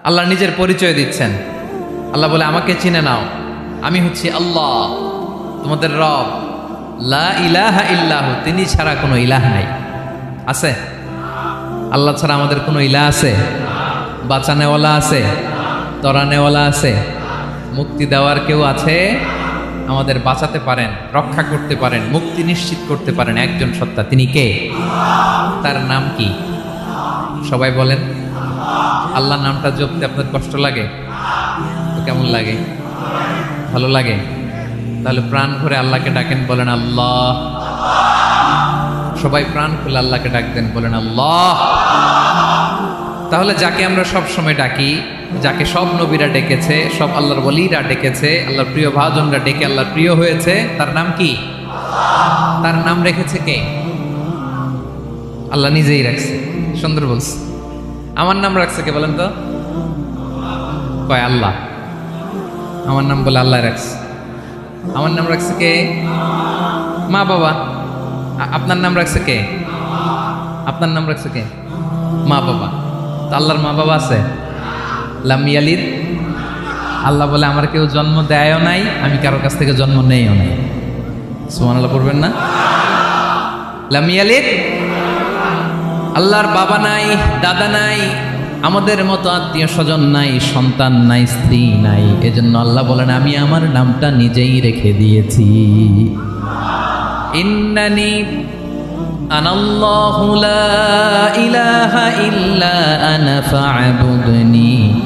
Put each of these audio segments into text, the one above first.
আল্লাহ নিজের পরিচয় দিচ্ছেন। আল্লাহ বলে আমাকে চিনে নাও, আমি হচ্ছি আল্লাহ তোমাদের রব, লা ইলাহা ইল্লাহু, তিনি ছাড়া কোনো ইলাহ নাই। আছে? আল্লাহ ছাড়া আমাদের কোনো ইলাহ আছে? বাঁচানেওয়ালা আছে? তরানেওয়ালা আছে? মুক্তি দেওয়ার কেউ আছে? আমাদের বাঁচাতে পারেন, রক্ষা করতে পারেন, মুক্তি নিশ্চিত করতে পারেন একজন সত্তা, তিনি কে? তার নাম কি? সবাই বলেন। আল্লাহ নামটা জপতে আপনার কষ্ট লাগে? তো কেমন লাগে? ভালো লাগে? তাহলে প্রাণ ভরে আল্লাহকে ডাকেন, বলেন আল্লাহ। সবাই প্রাণ খুলে আল্লাহকে ডাকতেন, বলেন আল্লাহ। তাহলে যাকে আমরা সব সময় ডাকি, যাকে সব নবীরা ডেকেছে, সব আল্লাহর ওলিরা ডেকেছে, আল্লাহর প্রিয় ভাজনরা ডেকে আল্লাহর প্রিয় হয়েছে, তার নাম কি? তার নাম রেখেছে কে? আল্লাহ নিজেই রাখছে। সুন্দর বলছে। আমার নাম রাখছে কে বলেন তো? কয় আল্লাহ। আমার নাম বলে আল্লাহ রাখছে। আমার নাম রাখছে কে? মা বাবা। আপনার নাম রাখছে কে? আপনার নাম রাখছে কে? মা বাবা। তো আল্লাহর মা বাবা আছে? লাম ইয়ালিদ। আল্লাহ বলে আমার কেউ জন্ম দেয়ও নাই, আমি কারোর কাছ থেকে জন্ম নেইও নাই। সুবহানাল্লাহ পড়বেন না? লাম ইয়ালিদ। আল্লাহর বাবা নাই, দাদা নাই, আমাদের মতো আত্মীয় স্বজন নাই, সন্তান নাই, স্ত্রী নাই। এজন্য আল্লাহ বলেন আমি আমার নামটা নিজেই রেখে দিয়েছি। ইন্নানি আনাল্লাহু লা ইলাহা ইল্লা আনা ফা'বুদনি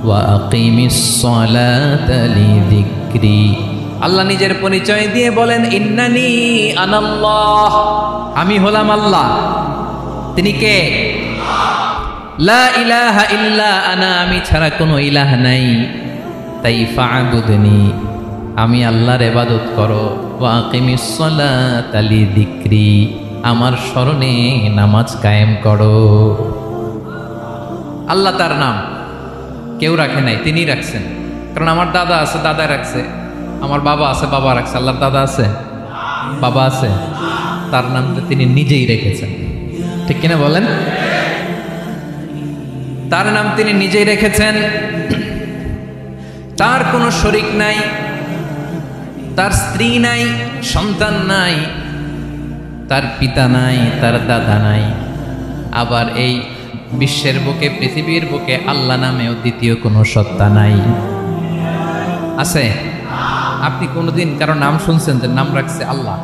ওয়া আকিমিস সালাতা লিযিকরি। আল্লাহ নিজের পরিচয় দিয়ে বলেন ইন্নানি আনাল্লাহ, আমি হলাম আল্লাহ। তিনি কে? লা ইলাহা ইল্লা আনা, আমি ছাড়া কোনো ইলাহ নাই। তাই ফা'বুদনি, আমি আল্লাহর ইবাদত করো। ওয়া আকিমিস সালাতা লিযিকরি, আমার স্মরণে নামাজ কায়েম করো। আল্লাহ তার নাম কেউ রাখে নাই, তিনি রাখছেন। কারণ আমার দাদা আছে, দাদা রাখছে। আমার বাবা আছে, বাবা রাখছে। আল্লাহর দাদা আছে? বাবা আছে? তার নামটা তিনি নিজেই রেখেছেন। ঠিক কিনা বলেন? তার নাম তিনি নিজেই রেখেছেন। তার কোনো শরীক নাই, তার স্ত্রী নাই, সন্তান নাই, তার পিতা নাই, তার দাদা নাই। আবার এই বিশ্বের বুকে, পৃথিবীর বুকে আল্লাহ নামেও দ্বিতীয় কোনো সত্তা নাই। আছে? আপনি কোনোদিন কারো নাম শুনছেন যে নাম রাখছে আল্লাহ?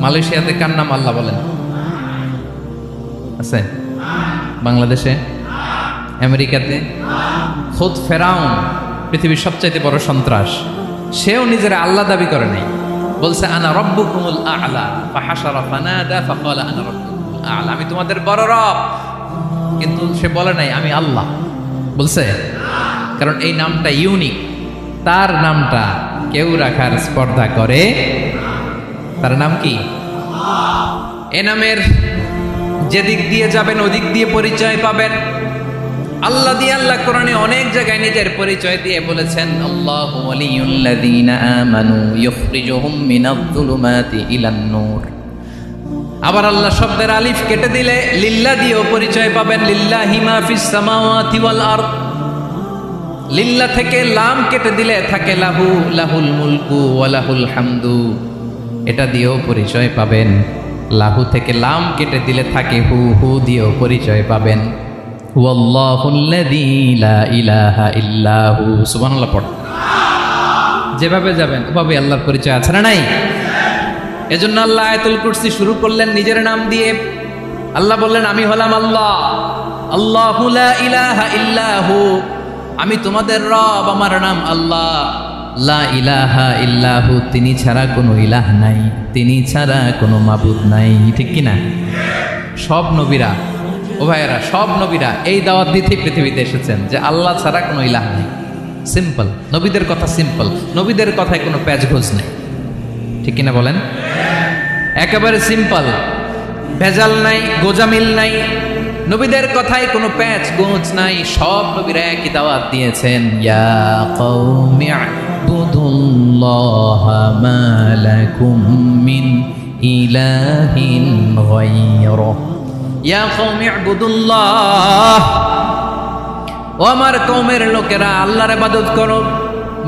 মালয়েশিয়াতে কার নাম আল্লাহ বলেন? আছে? বাংলাদেশে? আমেরিকাতে? খুদ ফেরাউন, পৃথিবীর সবচাইতে বড় সন্ত্রাস, সেও নিজের আল্লাহ দাবি করে নাই। বলছে আনা রব্বুকুমুল আ'লা, ফাহাশারা ফানাদা ফাকালা আনা রব্বুকুমুল আ'লা, আমি তোমাদের বড় রব। কিন্তু সে বলে নাই আমি আল্লাহ। বলছে? কারণ এই নামটা ইউনিক। তার নামটা কেউ রাখার স্পর্ধা করে। তার নাম কি? এ নামের যেদিক দিয়ে যাবেন ওদিক দিয়ে পরিচয় পাবেন। আল্লাহ দিয়ে আল্লাহ কোরআনে অনেক জায়গায় নিজের পরিচয় দিয়ে বলেছেন আল্লাহু ওয়ালিয়ুল্লাযীনা আমানু ইখরিজুহুম মিনায-যুলুমাতি ইলান-নূর। আবার আল্লাহ শব্দের আলিফ কেটে দিলে লিল্লাহ দিয়েও পরিচয় পাবেন। লিল্লাহি মা ফিস সামাওয়াতি ওয়াল আরদ। লিল্লাহ থেকে লাম কেটে দিলে থাকে লাহু, লাহুল মুলকু ওয়া লাহুল হামদু, এটা দিয়েও পরিচয় পাবেন। লাহু থেকে লাম কেটে দিলে থাকে হু, হু দিয়েও পরিচয় পাবেন। ওয়াল্লাহুল্লাযী লা ইলাহা ইল্লাহু। সুবহানাল্লাহ পড়। যেভাবে যাবেন ওভাবে আল্লাহর পরিচয় আছে না নাই? এজন্য আল্লাহ আয়াতুল কুরসি শুরু করলেন নিজের নাম দিয়ে। আল্লাহ বললেন আমি হলাম আল্লাহ, আল্লাহু লা ইলাহা ইল্লাহু, আমি তোমাদের রব, আমার নাম আল্লাহ। লা ইলাহা ইল্লাহু, তিনি ছাড়া কোনো ইলাহ নাই, তিনি ছাড়া কোনো মাবুদ নাই। ঠিক কিনা? সব নবীরা, ও ভাইয়েরা, সব নবীরা এই দাওয়াত দিতে পৃথিবীতে এসেছেন যে আল্লাহ ছাড়া কোনো ইলাহ নেই। সিম্পল, নবীদের কথা সিম্পল, নবীদের কথায় কোনো প্যাচগোজ নেই। ঠিক কিনা বলেন? একেবারে সিম্পল, ভেজাল নাই, গোজামিল নাই, নবীদের কথায় কোনো প্যাচ গোজ নাই। সব নবীরা একই দাওয়াত দিয়েছেন, ইয়া কওমি ইবুদুল্লাহা মা লাকুম মিন ইলাহিন গায়রুহু। ইয়া কওমি ইবুদুল্লাহ, ও আমার কওমের লোকেরা, আল্লাহর ইবাদত করো।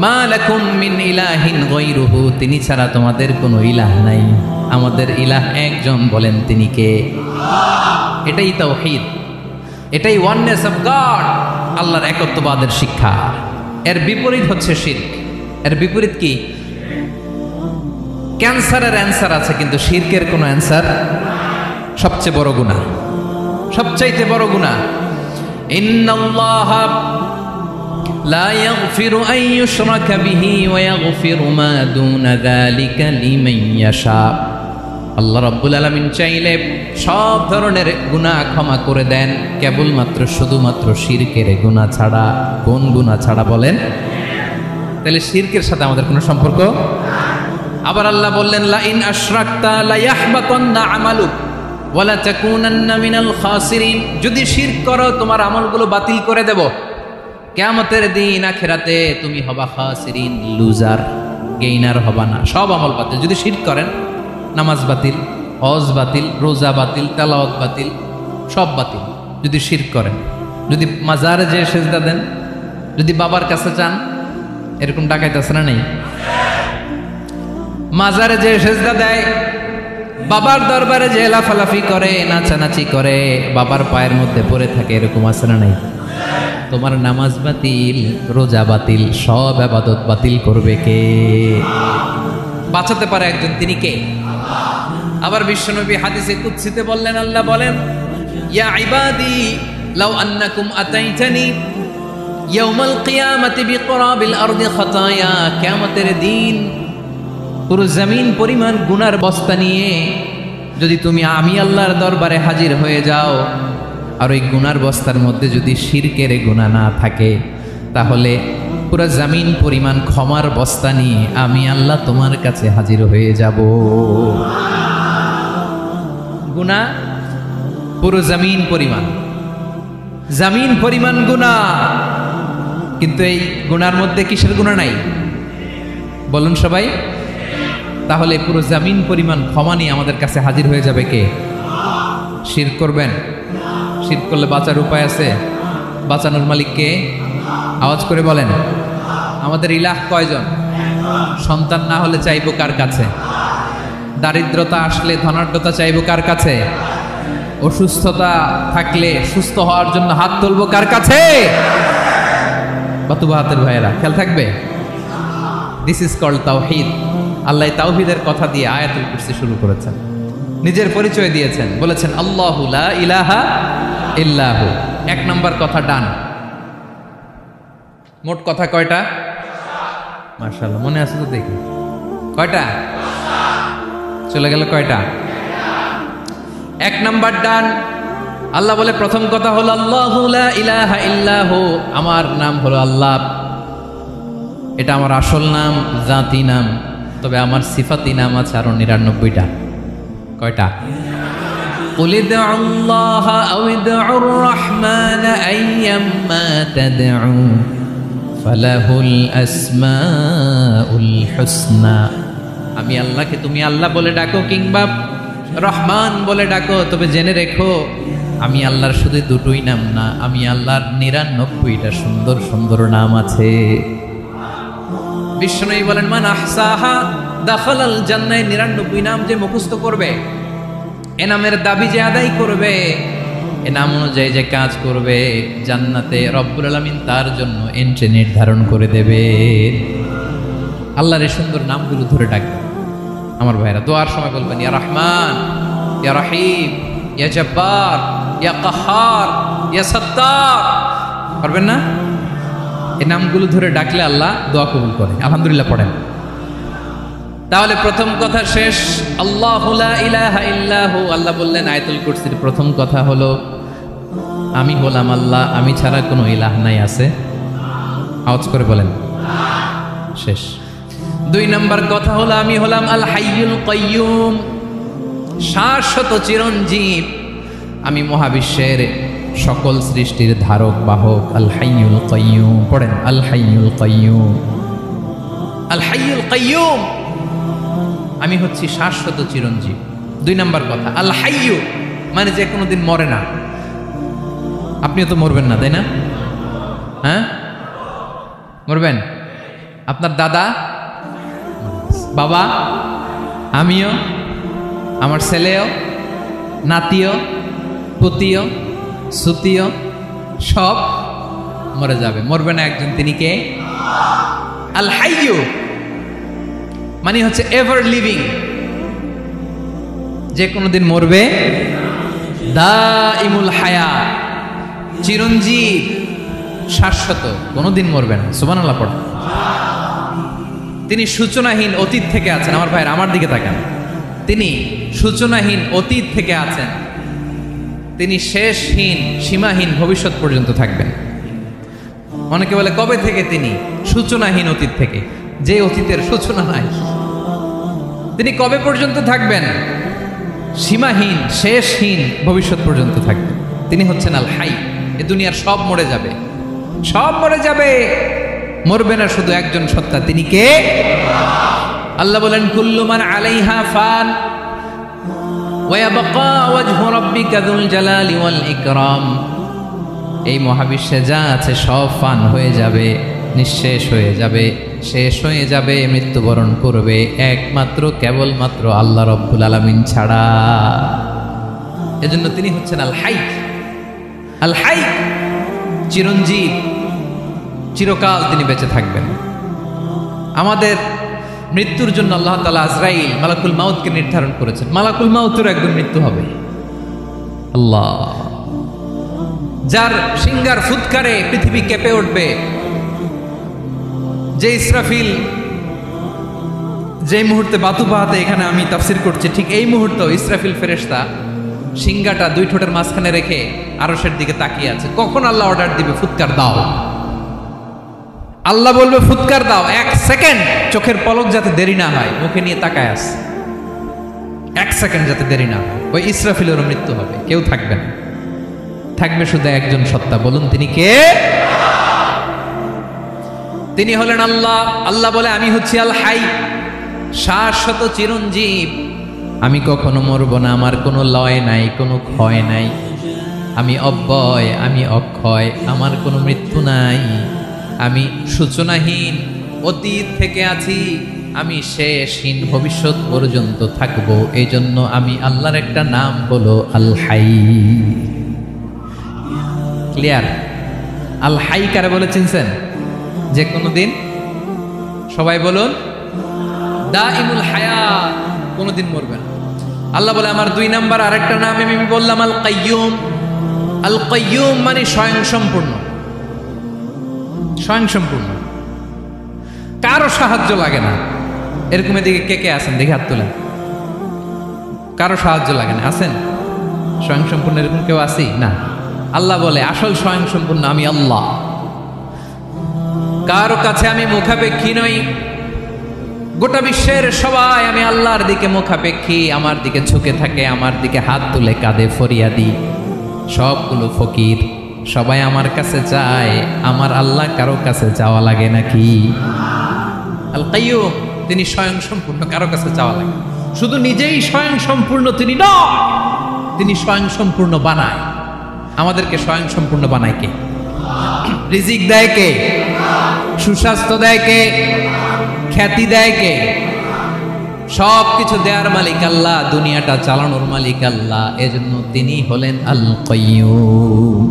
মা লাকুম মিন ইলাহিন গায়রুহু, তিনি ছাড়া তোমাদের কোনো ইলাহ নাই। আমাদের ইলাহ একজন, বলেন তিনি কে? এটাই তাওহীদ, এটাই ওয়াননেস অফ গড, আল্লাহর একত্ববাদের শিক্ষা। এর বিপরীত হচ্ছে শিরক। এর বিপরীত কি? ক্যান্সারের অ্যান্সার আছে, কিন্তু শিরকের কোনো অ্যান্সার। সবচেয়ে বড় গুনাহ, সবচাইতে বড় গুনাহ। ইন্নাল্লাহা লা ইয়াগফিরু আন ইউশরাকা বিহি ওয়া ইয়াগফিরু মা দুনা যালিকা লিমান ইয়াশা। আল্লাহ রাব্বুল আলামিন চাইলে সব ধরনের গুনাহ ক্ষমা করে দেন, কেবলমাত্র শুধুমাত্র শিরকের গুনাহ ছাড়া। কোন গুনাহ ছাড়া বলেন? তাহলে শিরকের সাথে আমাদের কোনো সম্পর্ক। আবার আল্লাহ বললেন, লা ইন আশরাকতা লা ইয়াহবাতান্না আমালুক ওয়া লা তাকুনান্না মিনাল খাসিরিন। যদি শিরক করো তোমার আমলগুলো বাতিল করে দেব, কিয়ামতের দিন আখিরাতে তুমি হবা খাসিরিন, লুজার, গেইনার হবা না, সব আমল বাতিল। যদি শিরক করেন, নামাজ বাতিল, হজ বাতিল, রোজা বাতিল, তেলাওয়াত বাতিল, সব বাতিল যদি শিরক করেন। যদি মাজারে যে সেজদা দেন, যদি বাবার কাছে চান, এরকম ডাকাইতে আছে না? নেই? মাজারে যে সেজদা দেয়, বাবার দরবারে যে লাফালাফি করে, নাচানাচি করে, বাবার পায়ের মধ্যে পড়ে থাকে, এরকম আছে না? নেই? তোমার নামাজ বাতিল, রোজা বাতিল, সব ইবাদত বাতিল করবে কে? বাঁচাতে পারে একজন, তিনি কে? আবার বিশ্বনবী হাদিসে কুদসিতে বললেন, আল্লাহ বলেন, ইয়া ইবাদি লাউ আন্নাকুম আতাইতানি ইয়াউমাল কিয়ামাতি বিকরাবিল আরদি খাতায়া। কিয়ামতের দিন পুরো জমিন পরিমাণ গুনার বস্তা নিয়ে যদি তুমি আমি আল্লাহর দরবারে হাজির হয়ে যাও, আর ওই গুনার বস্তার মধ্যে যদি শিরকের গুনাহ না থাকে, তাহলে পুরো জমিন পরিমাণ ক্ষমার বস্তা নিয়ে আমি আল্লাহ তোমার কাছে হাজির হয়ে যাব। গুনাহ পুরো জমিন পরিমাণ, জমিন পরিমাণ গুনাহ, কিন্তু এই গুনার মধ্যে কিসের গুনাহ নাই? বলুন সবাই। তাহলে পুরো জমিন পরিমাণ ক্ষমা নিয়ে আমাদের কাছে হাজির হয়ে যাবে কে? শিরক করবেন? শিরক করলে বাঁচার উপায় আছে? বাঁচানোর মালিক কে? আওয়াজ করে বলেন। আমাদের ইলাহ কয়জন? সন্তান না হলে চাইবো কার কাছে? দারিদ্রতা আসলে ধনাঢ্যতা চাইবো কার কাছে? অসুস্থতা থাকলে সুস্থ হওয়ার জন্য হাত তুলবো কার কাছে? বাতুবা হাতের ভাইয়েরা, খেয়াল থাকবে। দিস ইজ কল্ড তাওহীদ। আল্লাহ তাওহীদের কথা দিয়ে আয়াতুল কুরসি শুরু করেছেন, নিজের পরিচয় দিয়েছেন, বলেছেন আল্লাহু লা ইলাহা ইল্লাহু। এক নম্বর কথা ডান। মোট কথা কয়টা? মাশাআল্লাহ, মনে আছে তো দেখি। কয়টা? চলে গেল কয়টা? এক নাম্বার ডান। আল্লাহ বলে প্রথম কথা হলো আল্লাহু লা ইলাহা ইল্লাহু, আমার নাম হলো আল্লাহ। এটা আমার আসল নাম, জাতি নাম। তবে আমার সিফাতি নাম আছে আরো ৯৯টা। কয়টা? কুল ইদউল্লাহ আও ইদউর রহমান আইয়াম্মা তাদউ ফালাহুল আসমাউল হুসনা। আমি আল্লাহকে তুমি আল্লাহ বলে ডাকো কিংবা রহমান বলে ডাকো, তবে জেনে রেখো আমি আল্লাহর শুধু দুটোই নাম না, আমি আল্লাহর ৯৯টা সুন্দর সুন্দর নাম আছে। বিষ্ণুই বলেন, মান আহসাহা দাখালাল জান্নাহ। ৯৯ নাম যে মুখস্থ করবে, এ নামের দাবি যে আদায় করবে, এ নাম অনুযায়ী যে কাজ করবে, জান্নাতে রব্বুল আলামিন তার জন্য এন্ট্রি নির্ধারণ করে দেবে। আল্লাহর এই সুন্দর নামগুলো ধরে ডাকবে। আমার ভাইরা, দোয়ার সময় বলবেন ইয়া রহমান, ইয়া রহিম, ইয়া জব্বার, ইয়া কাহার, ইয়া সত্তার। পারবেন না? এই নামগুলো ধরে ডাকলে আল্লাহ দোয়া কবুল করে। আলহামদুলিল্লাহ পড়েন। তাহলে প্রথম কথা শেষ। আল্লাহু লা ইলাহা ইল্লাহু। আল্লাহ বললেন আয়াতুল কুরসির প্রথম কথা হলো আমি হলাম আল্লাহ, আমি ছাড়া কোনো ইলাহ নাই। আছে? আওয়াজ করে বলেন। শেষ। ২ নম্বর কথা হলো আমি হলাম আল হাইয়ুল কাইয়ুম, শাশ্বত চিরঞ্জীব। আমি মহাবিশ্বের সকল সৃষ্টির ধারক বাহক। আল হাইয়ুল কাইয়ুম পড়েন। আল হাইয়ুল কাইয়ুম, আল হাইয়ুল কাইয়ুম। আমি হচ্ছি শাশ্বত চিরঞ্জীব। ২ নম্বর কথা আল হাইয়ু, মানে যে কোনোদিন মরে না। আপনিও তো মরবেন না, তাই না? হ্যাঁ, মরবেন? আপনার দাদা, বাবা, আমিও, আমার ছেলেও, নাতিও, পুতিও, সুতিও সব মরে যাবে। মরবে না একজন, তিনি কে? আল হাইয়্যু মানে হচ্ছে এভার লিভিং, যে কোনো দিন মরবে। দাইমুল হায়াত, চিরঞ্জীব, শাশ্বত, কোনোদিন মরবে না। সুবহানাল্লাহ পড়ো। তিনি সূচনাহীন অতীত থেকে আছেন। আমার ভাইয়ের আমার দিকে তাকান, তিনি সূচনাহীন অতীত থেকে আছেন, তিনি শেষহীন সীমাহীন ভবিষ্যৎ পর্যন্ত থাকবেন। অনেকে বলে কবে থেকে? তিনি সূচনাহীন অতীত থেকে, যে অতীতের সূচনা নাই। তিনি কবে পর্যন্ত থাকবেন? সীমাহীন শেষহীন ভবিষ্যৎ পর্যন্ত থাকবেন। তিনি হচ্ছেন আল হাই। এ দুনিয়ার সব মরে যাবে, সব মরে যাবে, মরবে না শুধু একজন সত্তা, তিনি কে? আল্লাহ বলেন কুল্লু মান আলাইহা ফান ওয়া ইয়াবকা ওয়াজহু রাব্বিকা যুল জালালি ওয়াল ইকরাম। এই মহাবিশ্বে যা আছে সব ফান হয়ে যাবে, নিঃশেষ হয়ে যাবে, শেষ হয়ে যাবে, মৃত্যুবরণ করবে, একমাত্র কেবলমাত্র আল্লাহ রব্বুল আলামিন ছাড়া। এজন্য তিনি হচ্ছেন আল হাই। আল হাই চিরঞ্জীব, চিরকাল তিনি বেঁচে থাকবেন। আমাদের মৃত্যুর জন্য আল্লাহ তাআলা আজরাইল মালাকুল মাউতকে নির্ধারণ করেছেন। মালাকুল মাউতের একদম মৃত্যু হবে। আল্লাহ, যার সিংহার ফুৎকারে পৃথিবী কেঁপে উঠবে, যে ইসরাফিল যে মুহূর্তে বাতু পাহাতে এখানে আমি তাফসির করছি, ঠিক এই মুহূর্তে ইসরাফিল ফেরেশতা সিংহাটা দুই ঠোঁটের মাঝখানে রেখে আরশের দিকে তাকিয়ে আছে। কখন আল্লাহ অর্ডার দিবে ফুৎকার দাও, আল্লাহ বলবে ফুৎকার দাও, এক সেকেন্ড চোখের পলক যাতে দেরি না হয়, মুখে নিয়ে তাকায় আছে, এক সেকেন্ড যাতে দেরি না হয়, ওই ইসরাফিলেরও মৃত্যু হবে, কেউ থাকবে না, থাকবে শুধু একজন সত্তা। বলুন তিনি কে? তিনি হলেন আল্লাহ। আল্লাহ বলে আমি হচ্ছি আল হাই, শাশ্বত চিরঞ্জীব, আমি কখনো মরব না, আমার কোনো লয় নাই, কোনো ক্ষয় নাই, আমি অব্যয়, আমি অক্ষয়, আমার কোনো মৃত্যু নাই, আমি সূচনাহীন অতীত থেকে আছি, আমি শেষহীন ভবিষ্যৎ পর্যন্ত থাকবো। এই জন্য আমি আল্লাহর একটা নাম হলো আল হাই। ক্লিয়ার? আল হাই কারে বলে চিনছেন? যে কোনো দিন, সবাই বলুন, দাইমুল হায়াত, কোনোদিন মরবে না। আল্লাহ বলে আমার দুই নাম্বার আরেকটা নাম আমি বললাম আল কাইয়ুম। আল কাইয়ুম মানে স্বয়ংসম্পূর্ণ, স্বয়ংসম্পূর্ণ, কারো সাহায্য লাগে না। এরকম এদিকে কে কে আছেন দেখে হাত তোলেন। কারো সাহায্য লাগে না, আছেন? স্বয়ংসম্পূর্ণ এরকম কেউ আছি না? আল্লাহ বলে আসল স্বয়ংসম্পূর্ণ আমি আল্লাহ। কারো কাছে আমি মুখাপেক্ষী নই। গোটা বিশ্বের সবাই আমি আল্লাহর দিকে মুখাপেক্ষী, আমার দিকে ঝুঁকে থাকে, আমার দিকে হাত তুলে কাঁধে ফরিয়াদি। সবগুলো ফকির, সবাই আমার কাছে চায়, আমার আল্লাহ কারো কাছে চাওয়া লাগে নাকি? আল কাইয়ুম, তিনি স্বয়ংসম্পূর্ণ, কারো কাছে চাওয়া লাগে। শুধু নিজেই স্বয়ংসম্পূর্ণ তিনি নয়, তিনি স্বয়ংসম্পূর্ণ বানায়। আমাদেরকে স্বয়ংসম্পূর্ণ বানায় কে? রিজিক দেয় কে? সুস্বাস্থ্য দেয় কে? খ্যাতি দেয় কে? সব কিছু দেওয়ার মালিক আল্লাহ, দুনিয়াটা চালানোর মালিক আল্লাহ। এজন্য তিনি হলেন আল কাইয়ুম।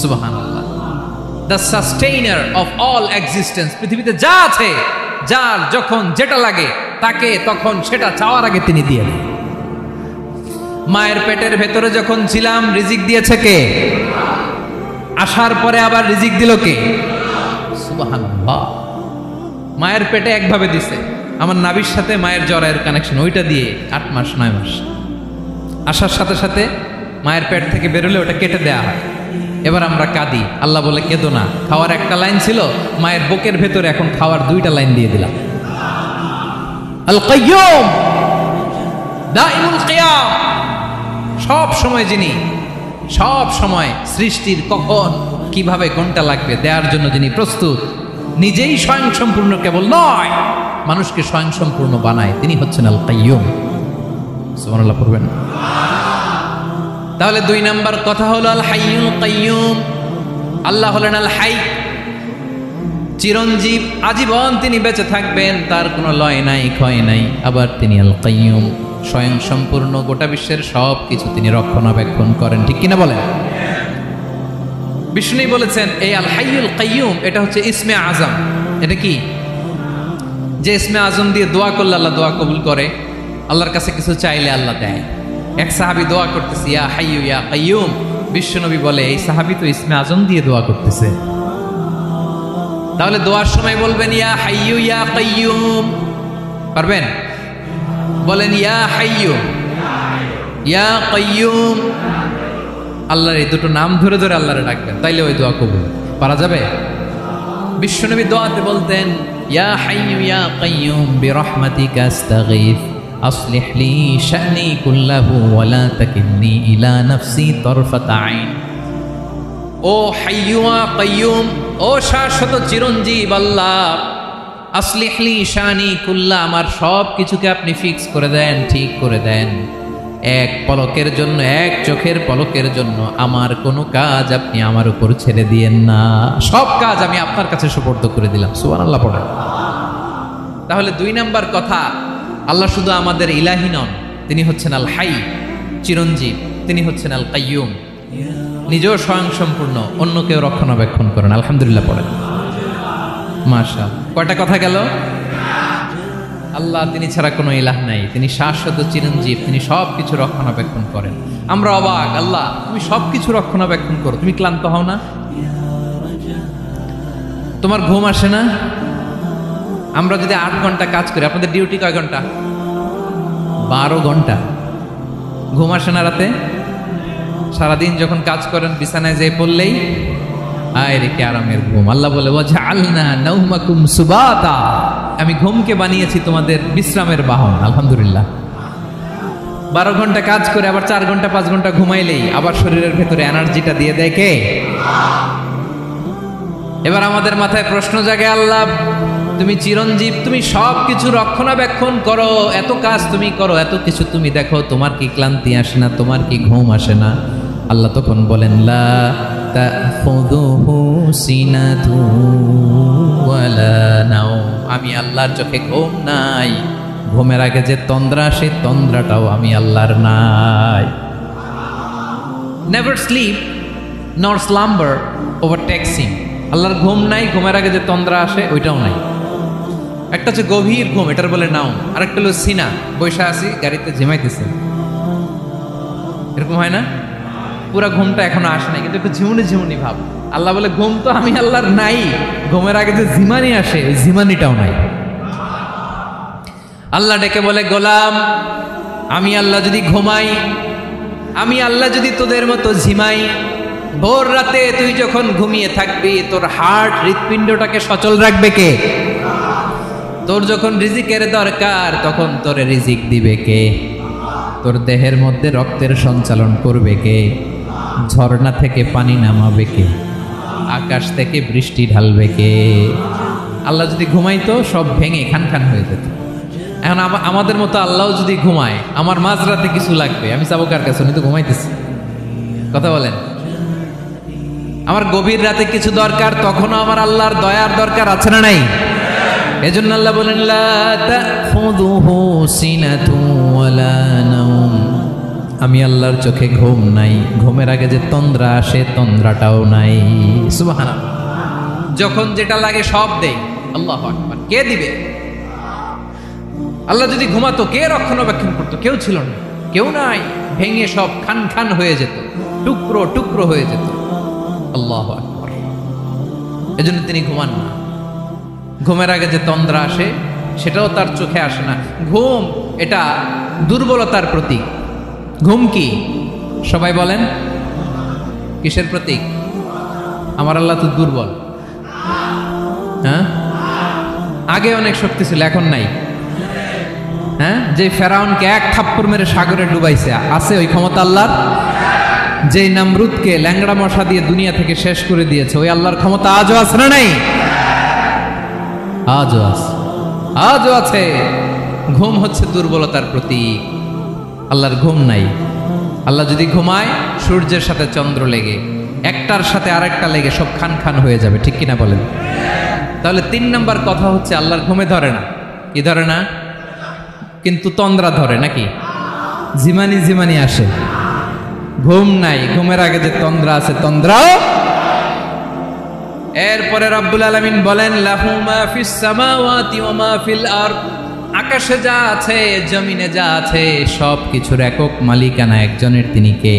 সুবহানাল্লাহ। The sustainer of all existence. পৃথিবীতে যা আছে, যার যখন যেটা লাগে তাকে তখন সেটা চাওয়ার আগে তিনি দিয়ে দেন। মায়ের পেটের ভেতরে যখন ছিলাম রিজিক দিয়েছে কে? আসার পরে আবার রিজিক দিল কে? সুবহানাল্লাহ। মায়ের পেটে একভাবে দিছে, আমার নাভির সাথে মায়ের জরায়ের কানেকশন, ওইটা দিয়ে 8 মাস 9 মাস। আসার সাথে সাথে মায়ের পেট থেকে বেরোলে ওটা কেটে দেয়া হয়। এবার আমরা কাঁদি, আল্লাহ বলে কেঁদো না, খাওয়ার একটা লাইন ছিল, মায়ের বুকের ভেতরে এখন খাওয়ার 2টা লাইন দিয়ে দিলাম। আল কাইয়ুম, দাইমুল কিয়াম, সব সময় যিনি, সব সময় সৃষ্টির কখন কিভাবে কোনটা লাগবে দেওয়ার জন্য যিনি প্রস্তুত, নিজেই স্বয়ংসম্পূর্ণ কেবল নয়, মানুষকে স্বয়ংসম্পূর্ণ বানায়, তিনি হচ্ছেন আল কাইয়ুম। সুবহানাল্লাহ পড়বেন। তাহলে 2 নাম্বার কথা হলো আল হাইয়ুল কাইয়ুম। আল্লাহ হলেন আল হাই, চিরঞ্জীব, আজীবন তিনি বেঁচে থাকবেন, তার কোনো লয় নাই, ক্ষয় নাই। আবার তিনি আল কাইয়ুম, স্বয়ং সম্পূর্ণ, গোটা বিশ্বের সব কিছু তিনি রক্ষণাবেক্ষণ করেন। ঠিক কিনা বলেন? বিষ্ণু বলেছেন এই আল হাইয়ুল কাইয়ুম এটা হচ্ছে ইসমে আজম। এটা কি? যে ইসমে আজম দিয়ে দোয়া করলে আল্লাহ দোয়া কবুল করে, আল্লাহর কাছে কিছু চাইলে আল্লাহ দেয়। এক সাহাবী দোয়া করতেছে ইয়া হাইয়ু ইয়া কাইয়ুম, বিশ্বনবী বলে এই সাহাবী তো ইসমে আজম দিয়ে দোয়া করতেছে, তাহলে দোয়ার সময় বলবেন ইয়া হাইয়ু ইয়া কাইয়ুম। পারবেন? বলেন ইয়া হাইয়ু ইয়া কাইয়ুম। আল্লাহর এই দুটো নাম ধরে ধরে আল্লাহরে ডাকবেন, তাইলে ওই দোয়া কবুল। পারা যাবে? বিশ্বনবী দোয়াতে বলতেন ইয়া হাইয়ু ইয়া কাইয়ুম বিরহমাতিকা আস্তাগীথ আসলিহ লি শা'নি কুল্লাহু ওয়া লা তাকিলনি ইলা নাফসি তারফাতা আইন। ও হাইয়ু ওয়া কাইয়ুম, ও শাশ্বত চিরঞ্জীব আল্লাহ, আসলিহ লি শা'নি কুল্লাহ, আমার সব কিছুকে আপনি ফিক্স করে দেন, ঠিক করে দেন। এক পলকের জন্য, এক চোখের পলকের জন্য আমার কোনো কাজ আপনি আমার উপর ছেড়ে দিয়েন না, সব কাজ আমি আপনার কাছে সুপর্দ করে দিলাম। সুবহানাল্লাহ পড়েন। তাহলে 2 নাম্বার কথা, আল্লাহ শুধু আমাদের ইলাহি নন, তিনি হচ্ছেন আল হাই, চিরঞ্জীব, তিনি হচ্ছেন আল কাইয়ুম, নিজেও স্বয়ং সম্পূর্ণ, অন্যকেও রক্ষণাবেক্ষণ করেন। আলহামদুলিল্লাহ পড়েন। মাশাআল্লাহ। কয়টা কথা গেল? আল্লাহ তিনি ছাড়া কোনো ইলাহ নাই, তিনি শাশ্বত চিরঞ্জীব, তিনি সব কিছু রক্ষণাবেক্ষণ করেন। আমরা অবাক, আল্লাহ তুমি সব কিছু রক্ষণাবেক্ষণ করো, তুমি ক্লান্ত হও না? তোমার ঘুম আসে না? আমরা যদি 8 ঘন্টা কাজ করি, আপনাদের ডিউটি কয় ঘন্টা? 12 ঘন্টা। ঘুম আসে না রাতে? সারাদিন যখন কাজ করেন বিছানায় যেয়ে পড়লেই আয় রে কি আরামের ঘুম। আল্লাহ বলে ওয়াজআলনা নাওমাকুম সুবাতা, আমি ঘুমকে বানিয়েছি তোমাদের বিশ্রামের বাহন। আলহামদুলিল্লাহ। 12 ঘন্টা কাজ করে আবার 4 ঘন্টা 5 ঘন্টা ঘুমাইলেই আবার শরীরের ভেতরে এনার্জিটা দিয়ে দেয় কে? এবার আমাদের মাথায় প্রশ্ন জাগে, আল্লাহ তুমি চিরঞ্জীব, তুমি সব কিছু রক্ষণাবেক্ষণ করো, এত কাজ তুমি করো, এত কিছু তুমি দেখো, তোমার কি ক্লান্তি আসে না? তোমার কি ঘুম আসে না? আল্লাহ তখন বলেন লা তাখুযুহু সিনাতু ওয়ালা নাওম, আমি আল্লাহর চোখে ঘুম নাই, ঘুমের আগে যে তন্দ্রা, সেই তন্দ্রাটাও আমি আল্লাহর নাই। নেভার স্লিপ নর স্লাম্বার ওভারটেকস হিম। আল্লাহর ঘুম নাই, ঘুমের আগে যে তন্দ্রা আসে ওইটাও নাই। একটা হচ্ছে গভীর ঘুম, এটার বলে নাওম, আরেকটা হলো সিনা, বৈশা আছি গাড়িতে ঝিমাইতেছে, এরকম হয় না? পুরা ঘুমটা এখনো আসে নাই, কিন্তু একটু ঝিমুনি ঝিমুনি ভাব। আল্লাহ বলে ঘুম তো আমি আল্লাহর নাই, ঘুমের আগে যে ঝিমানি আসে ওই ঝিমানিটাও নাই। আল্লাহ ডেকে বলে গোলাম, আমি আল্লাহ যদি ঘুমাই, আমি আল্লাহ যদি তোদের মতো ঝিমাই, ভোর রাতে তুই যখন ঘুমিয়ে থাকবি তোর হার্ট, হৃৎপিণ্ডটাকে সচল রাখবে কে? তোর যখন রিজিকের দরকার তখন তোর রিজিক দিবে কে? তোর দেহের মধ্যে রক্তের সঞ্চালন করবে কে? ঝর্ণা থেকে পানি নামাবে কে? আকাশ থেকে বৃষ্টি ঢালবে কে? আল্লাহ যদি ঘুমাইতো সব ভেঙে খান খান হয়ে যেত। এখন আমাদের মতো আল্লাহ যদি ঘুমায়, আমার মাঝরাতে কিছু লাগবে, আমি যাবো কার কাছে? উনি তো ঘুমাইতেছে। কথা বলেন। আমার গভীর রাতে কিছু দরকার, তখনও আমার আল্লাহর দয়ার দরকার আছে না নাই? এজন্য আল্লাহ বলেন লা তাখুযুহু সিনাতু ওয়ালা নাওম, আমি আল্লাহর চোখে ঘুম নাই, ঘুমের আগে যে তন্দ্রা আসে তন্দ্রাটাও নাই। সুবহানাল্লাহ। যখন যেটা লাগে সব দেয়। আল্লাহু আকবার। কে দিবে? আল্লাহ যদি ঘুমাতো কে রক্ষণাবেক্ষণ করতো? কেউ ছিল না, কেউ নাই, ভেঙে সব খান খান হয়ে যেত, টুকরো টুকরো হয়ে যেত। আল্লাহু আকবার। এজন্য তিনি ঘুমান না। ঘুমের আগে যে তন্দ্রা আসে সেটাও তার চোখে আসে না। ঘুম এটা দুর্বলতার প্রতীক। ঘুম কি? সবাই বলেন কিসের প্রতীক? আমার আল্লাহ তো দুর্বল। হ্যাঁ, আগে অনেক শক্তি ছিল, এখন নাই। হ্যাঁ, যে ফেরাউনকে এক থাপ্পড় মেরে সাগরে ডুবাইছে, আছে ওই ক্ষমতা আল্লাহর? যে নামরুদকে ল্যাংড়া মশা দিয়ে দুনিয়া থেকে শেষ করে দিয়েছে, ওই আল্লাহর ক্ষমতা আজও আছে না নাই? আজও আছে, আজও আছে। ঘুম হচ্ছে দুর্বলতার প্রতীক। আল্লাহর ঘুম নাই। আল্লাহ যদি ঘুমায় সূর্যের সাথে চন্দ্র লেগে, একটার সাথে আরেকটা লেগে সব খান খান হয়ে যাবে, ঠিক কিনা বলেন? তাহলে 3 নাম্বার কথা হচ্ছে আল্লাহর ঘুমে ধরে না। কি ধরে না? কিন্তু তন্দ্রা ধরে নাকি? জিমানি জিমানি আসে, ঘুম নাই, ঘুমের আগে যে তন্দ্রা আছে তন্দ্রাও। এরপরে রব্বুল আলামিন বলেন লাহু মা ফিস সামাওয়াতি ওয়া মা ফিল আরদ, আকাশে যা আছে জমিনে যা আছে সব কিছুর একক মালিকানা একজনের, তিনি কে?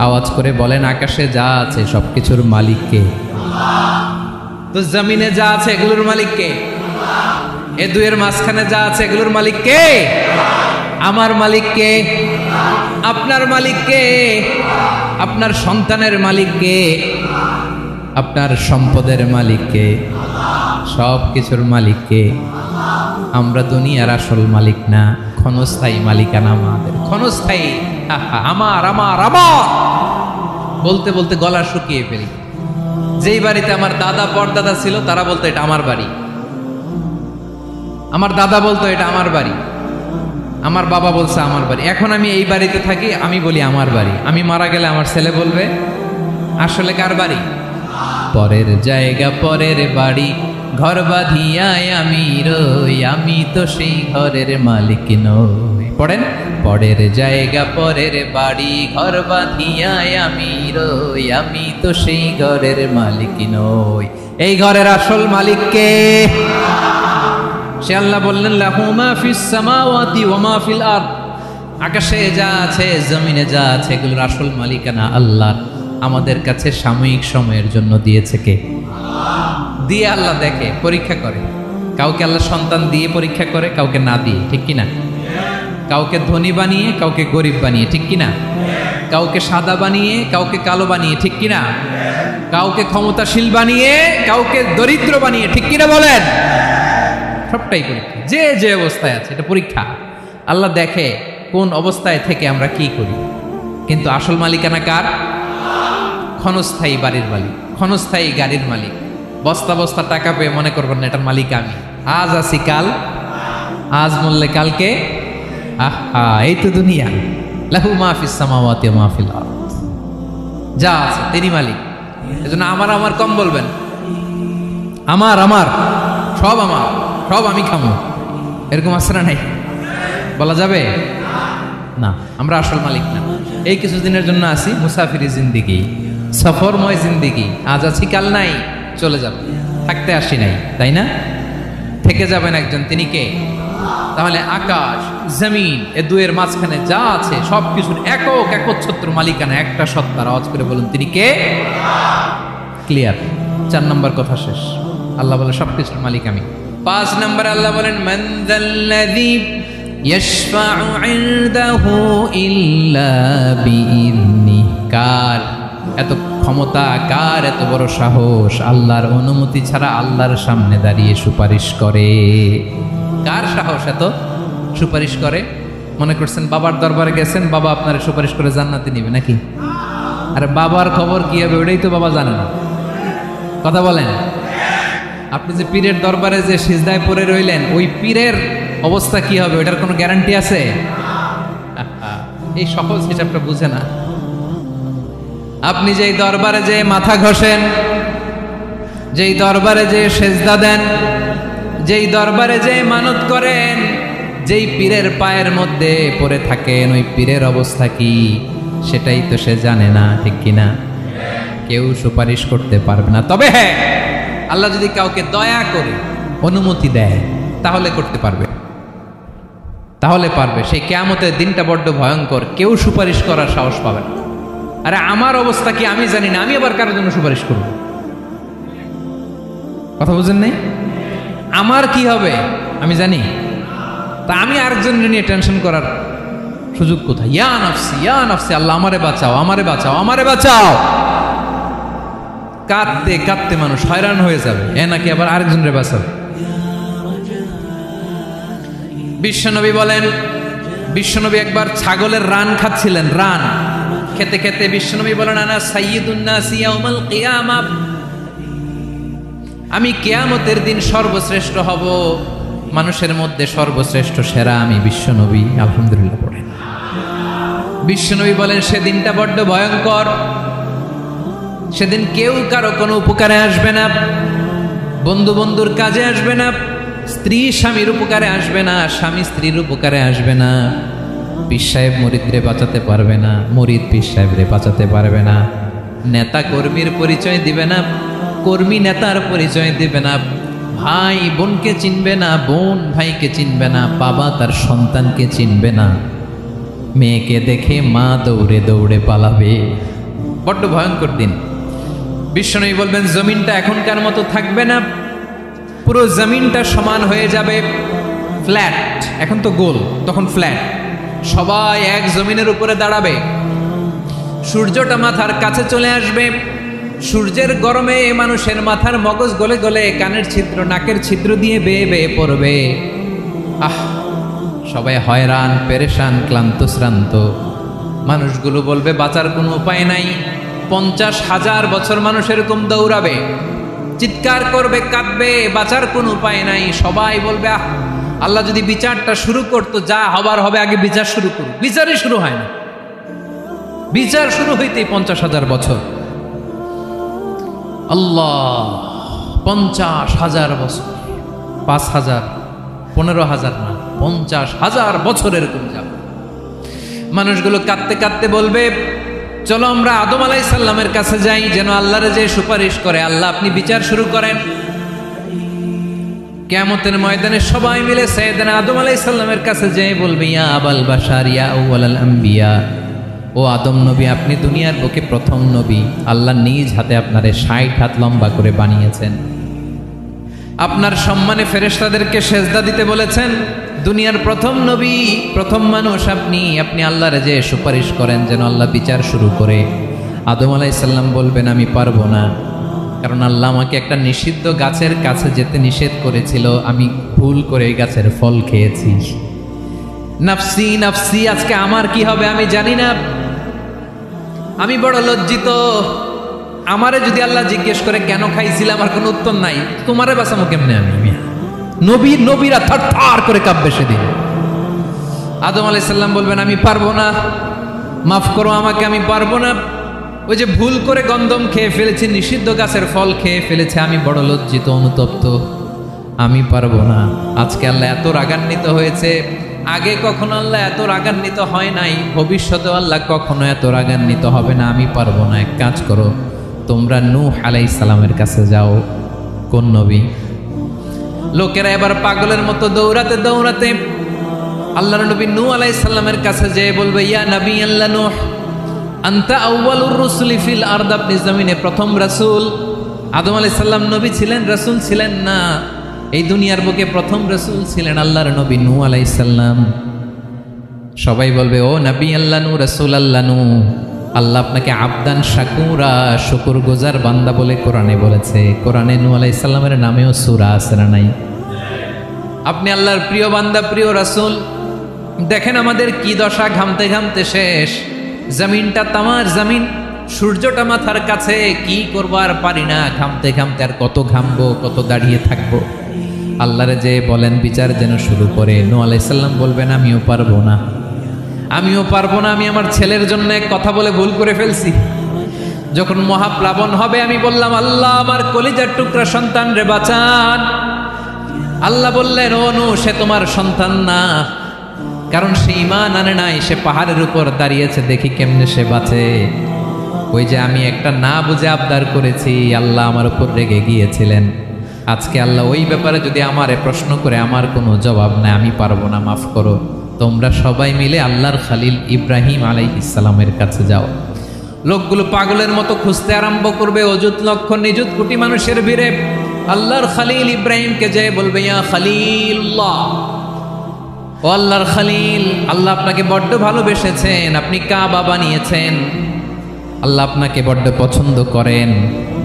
আওয়াজ করে বলেন, আকাশে যা আছে সব কিছুর মালিক কে? তো জমিনে যা আছে এগুলোর মালিক কে? এ দুয়ের মাঝখানে যা আছে এগুলোর মালিক কে? আমার মালিক কে? আপনার মালিক কে? আপনার সন্তানের মালিক কে? আপনার সম্পদের মালিক কে? সব কিছুর মালিক কে? আমরা দুনিয়ার আসল মালিক না, ক্ষণস্থায়ী মালিকানা আমাদের, ক্ষণস্থায়ী। আমার আমার আমার বলতে বলতে গলা শুকিয়ে ফেলি। যেই বাড়িতে আমার দাদা পরদাদা ছিল তারা বলতো এটা আমার বাড়ি, আমার দাদা বলতো এটা আমার বাড়ি, আমার বাবা বলছে আমার বাড়ি। এখন আমি এই বাড়িতে থাকি, আমি বলি আমার বাড়ি। আমি মারা গেলে আমার ছেলে বলবে আসলে কার বাড়ি? পরের জায়গা পরের বাড়ি, ঘর বাঁধিয়ায় আমি রই, আমি তো সেই ঘরের মালিক নই। পড়েন, পরের জায়গা পরের বাড়ি, ঘর বাঁধিয়ায় আমি রই, আমি তো সেই ঘরের মালিক নই। এই ঘরের আসল মালিক কে? সে আল্লাহ বললেন লাহু মা ফিস সামাওয়াতি ওয়া মা ফিল আরদ, আকাশে যা আছে জমিনে যা আছে এগুলোর আসল মালিকানা আল্লাহর। আমাদের কাছে সাময়িক সময়ের জন্য দিয়েছে কে? দিয়ে আল্লাহ দেখে, পরীক্ষা করে। কাউকে আল্লাহ সন্তান দিয়ে পরীক্ষা করে, কাউকে না দিয়ে, ঠিক কিনা? কাউকে ধনী বানিয়ে, কাউকে গরিব বানিয়ে, ঠিক কিনা? কাউকে সাদা বানিয়ে, কাউকে কালো বানিয়ে, ঠিক কিনা? কাউকে ক্ষমতাশীল বানিয়ে, কাউকে দরিদ্র বানিয়ে, ঠিক কিনা বলেন? সবটাই পরীক্ষা, যে যে অবস্থায় আছে এটা পরীক্ষা। আল্লাহ দেখে কোন অবস্থায় থেকে আমরা কি করি। কিন্তু আসল মালিকানা কার? ক্ষণস্থায়ী বাড়ির মালিক, ক্ষণস্থায়ী গাড়ির মালিক। বস্তা বস্তা টাকা পেয়ে মনে করবেন না এটার মালিক আমি। আজ আছি কাল, আজ মরলে কালকে। আহা, এই তো দুনিয়া। লাহু মা ফিস সামাওয়াতি ওয়া মা ফিল আরদ, যা আছে তিনি মালিক। এজন্য আমার আমার কম বলবেন, আমার আমার সব আমার, সব আমি খামো, এরকম আছে না? নাই, বলা যাবে না। আমরা আসল মালিক না। এই কিছুদিনের জন্য আসি, মুসাফিরি জিন্দিগি, সফরময় জিন্দিগি। আজ আছি কাল নাই, চলে যাব। থাকতে আসি নাই, তাই না? থেকে যাবেন একজন, তিনি কে? তাহলে আকাশ জমিন এ দুয়ের মাঝখানে যা আছে সব কিছুর একক একচ্ছত্র মালিকানা একটা সত্তার। আওয়াজ করে বলুন তিনি কে? ক্লিয়ার। 4 নম্বর কথা শেষ। আল্লাহ বলে সবকিছুর মালিক আমি। 5 নম্বর আল্লাহ বলেন মান যাল্লাযী ইয়াশফাউ ইনদাহু ইল্লা বিইذনি, কার এত ক্ষমতা, কার এত বড় সাহস আল্লাহর অনুমতি ছাড়া আল্লাহর সামনে দাঁড়িয়ে সুপারিশ করে? কার সাহস এত সুপারিশ করে? মনে করছেন বাবার দরবারে গেছেন, বাবা আপনার সুপারিশ করে জান্নাতে নিবে নাকি? আরে বাবার খবর কি হবে ওটাই তো বাবা জানে না। কথা বলেন। আপনি যে পীরের দরবারে যে সিজদায় পড়ে রইলেন, ওই পীরের অবস্থা কি হবে ওটার কোনো গ্যারান্টি আছে? এই সহজ হিসাবটা বুঝে না। আপনি যেই দরবারে যে মাথা ঘষেন, যেই দরবারে যে সেজদা দেন, যেই দরবারে যে মানত করেন, যেই পীরের পায়ের মধ্যে পড়ে থাকেন, ওই পীরের অবস্থা কি সেটাই তো সে জানে না, ঠিক কিনা? কেউ সুপারিশ করতে পারবে না। তবে হ্যাঁ, আল্লাহ যদি কাউকে দয়া করে অনুমতি দেয় তাহলে করতে পারবে, তাহলে পারবে। সেই কিয়ামতের দিনটা বড্ড ভয়ঙ্কর, কেউ সুপারিশ করার সাহস পাবে না। আরে আমার অবস্থা কি আমি জানি না, আমি আবার কারোর জন্য সুপারিশ করব? কথা বুঝেন নাই? আমার কি হবে আমি জানি, তা আমি আরেকজনের নিয়ে টেনশন করার সুযোগ কোথায়? ইয়া নাফসি, ইয়া নাফসি, আল্লাহ আমারে বাঁচাও, আমারে বাঁচাও, আমারে বাঁচাও। কাঁদতে কাঁদতে মানুষ হয়রান হয়ে যাবে, এ নাকি আবার আরেকজনের বাঁচাবে। বিশ্বনবী বলেন, বিশ্বনবী একবার ছাগলের রান খাচ্ছিলেন। রান খেতে খেতে বিশ্বনবী বলেন আনা সাইয়্যিদুন নাস ইয়াউমাল কিয়ামা, আমি কিয়ামতের দিন সর্বশ্রেষ্ঠ হব, মানুষের মধ্যে সর্বশ্রেষ্ঠ সেরা আমি বিশ্বনবী। আলহামদুলিল্লাহ পড়েন। বিশ্বনবী বলেন সেদিনটা বড্ড ভয়ঙ্কর, সেদিন কেউ কারো কোনো উপকারে আসবে না, বন্ধু বন্ধুর কাজে আসবে না, স্ত্রী স্বামীর উপকারে আসবে না, স্বামী স্ত্রীর উপকারে আসবে না, পীর সাহেব মুরিদরে বাঁচাতে পারবে না, মুরিদ পীর সাহেবরে বাঁচাতে পারবে না, নেতা কর্মীর পরিচয় দিবে না, কর্মী নেতার পরিচয় দিবে না, ভাই বোনকে চিনবে না, বোন ভাইকে চিনবে না, বাবা তার সন্তানকে চিনবে না, মেয়েকে দেখে মা দৌড়ে দৌড়ে পালাবে। বড্ড ভয়ঙ্কর দিন। বিশ্বনবী বলবেন জমিনটা এখনকার মতো থাকবে না, পুরো জমিনটা সমান হয়ে যাবে, ফ্ল্যাট। এখন তো গোল, তখন ফ্ল্যাট। সবাই এক জমিনের উপরে দাঁড়াবে, সূর্যটা মাথার কাছে চলে আসবে, সূর্যের গরমে মানুষের মাথার মগজ গলে গলে কানের ছিদ্র নাকের ছিদ্র দিয়ে বেয়ে বেয়ে পড়বে। সবাই হয়রান, পেরেশান, ক্লান্ত শ্রান্ত। মানুষগুলো বলবে বাঁচার কোনো উপায় নাই। 50,000 বছর মানুষ এরকম দৌড়াবে, চিৎকার করবে, কাঁদবে, বাঁচার কোনো উপায় নাই। সবাই বলবে আল্লাহ যদি বিচারটা শুরু করতো, যা হবার হবে, আগে বিচার শুরু করুন। বিচারই শুরু হয় না, বিচার শুরু হইতেই 50,000 বছর। আল্লাহ, 50,000 বছর, 5,000, 15,000 না, 50,000 বছর এরকম যাবে। মানুষগুলো কাঁদতে কাঁদতে বলবে চলো আমরা আদম আলাইহিস সালামের কাছে যাই, যেন আল্লাহরে যে সুপারিশ করে, আল্লাহ আপনি বিচার শুরু করেন। কিয়ামতের ময়দানে সবাই মিলে সাইয়েদনা আদম আলাইহিস সালামের কাছে যেয়ে বলবে ইয়া আবাল বাশার ইয়া আউয়ালাল আম্বিয়া, ও আদম নবী, আপনি দুনিয়ার বুকে প্রথম নবী। আল্লাহ নিজ হাতে আপনারে 60 হাত লম্বা করে বানিয়েছেন, আপনার সম্মানে ফেরেশতাদেরকে সেজদা দিতে বলেছেন। দুনিয়ার প্রথম নবী, প্রথম মানুষ আপনি। আপনি আল্লাহরে যে সুপারিশ করেন যেন আল্লাহ বিচার শুরু করে। আদম আলাইহিস সালাম বলবেন আমি পারবো না, কারণ আল্লাহ আমাকে একটা নিষিদ্ধ গাছের কাছে যেতে নিষেধ করেছিল, আমি ভুল করে এই গাছের ফল খেয়েছি। নাফসি নাফসি, আজকে আমার কি হবে আমি জানি না, আমি বড় লজ্জিত। আমারে যদি আল্লাহ জিজ্ঞেস করে কেন খাইছিলাম, আমার কোনো উত্তর নাই। তোমারে বাঁচাবো কেমনে আমি? নবীরা থার থার করে কাঁপবে সেদিন। আদম আলাইহিস সালাম বলবেন আমি পারবো না, মাফ করো আমাকে, আমি পারবো না। ওই যে ভুল করে গন্ধম খেয়ে ফেলেছি, নিষিদ্ধ গাছের ফল খেয়ে ফেলেছে, আমি বড় লজ্জিত, অনুতপ্ত, আমি পারবো না। আজকে আল্লাহ এত রাগান্বিত হয়েছে, আগে কখনো আল্লাহ এত রাগান্বিত হয় নাই, ভবিষ্যতে আল্লাহ কখনো এত রাগান্বিত হবে না। আমি পারবো না। এক কাজ করো, তোমরা নূহ আলাইহিস সালামের কাছে যাও। কোন নবী? লোকেরা এবার পাগলের মতো দৌড়াতে দৌড়াতে আল্লাহর নবী নূহ আলাইহিস সালামের কাছে যেয়ে বলবে ইয়া নবী আল্লাহ নূহ, আনতা আউয়ালুর রুসুলি ফিল আরদ, আপনি জমিনে প্রথম রাসূল। আদম আলাইহিস সালাম নবী ছিলেন, রাসূল ছিলেন না। এই দুনিয়ার বুকে প্রথম রাসূল ছিলেন আল্লাহর নবী নূহ আলাইহিস সালাম। সবাই বলবে ও নবী আল্লাহ নূহ, রাসূল আল্লাহ নূহ, আল্লাহ আপনাকে আবদান শাকুরা, শুকর গুজার বান্দা বলে কোরআনে বলেছে। কোরআনে নূহ আলাইহিস সালামের নামেও সূরা আছে না নাই? আপনি আল্লাহর প্রিয় বান্দা, প্রিয় রাসূল। দেখেন আমাদের কি দশা, ঘামতে ঘামতে শেষ। জমিনটা তামার জমিন, সূর্যটা মাথার কাছে, কি করবো আর পারি না, ঘামতে ঘামতে আর কত ঘামবো, কত দাঁড়িয়ে থাকবো। আল্লাহরে যে বলেন বিচার যেন শুরু করে। নূহ আলাইহিস সালাম বলবেন আমিও পারবো না, আমিও পারবো না। আমি আমার ছেলের জন্য এক কথা বলে ভুল করে ফেলছি। যখন মহাপ্লাবন হবে আমি বললাম আল্লাহ আমার কলিজার টুকরা সন্তান রে বাঁচান। আল্লাহ বললেন ও নূহ, সে তোমার সন্তান না, কারণ সে ঈমান আনে নাই, সে পাহাড়ের উপর দাঁড়িয়েছে, দেখি কেমনে সে বাঁচে। ওই যে আমি একটা না বুঝে আবদার করেছি, আল্লাহ আমার উপর রেগে গিয়েছিলেন। আজকে আল্লাহ ওই ব্যাপারে যদি আমারে প্রশ্ন করে, আমার কোনো জবাব নাই, আমি পারবো না, মাফ করো। তোমরা সবাই মিলে আল্লাহর খালিল ইব্রাহিম আলাইহিস সালামের কাছে যাও। লোকগুলো পাগলের মতো খুঁজতে আরম্ভ করবে, অযুত লক্ষ নিযুত কোটি মানুষের ভিড়ে আল্লাহর খালিল ইব্রাহিমকে যেয়ে বলবে ইয়া খালিলুল্লাহ, ও আল্লাহর খালিল, আল্লাহ আপনাকে বড্ড ভালোবেসেছেন, আপনি কাবা বানিয়েছেন, আল্লাহ আপনাকে বড্ড পছন্দ করেন।